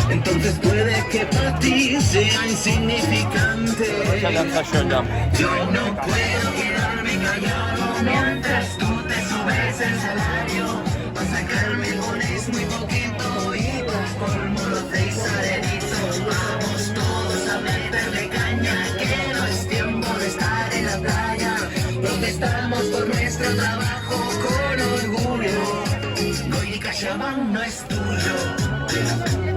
Entonces puede que para ti sea insignificante. Yo no puedo quedarme callado mientras tú te subes el salario. Para sacarme goles muy poquito y por colmo los 6 arenitos. Vamos todos a meterle caña, que no es tiempo de estar en la playa. Protestamos por nuestro trabajo con orgullo. Goy y Cachabán no es tuyo.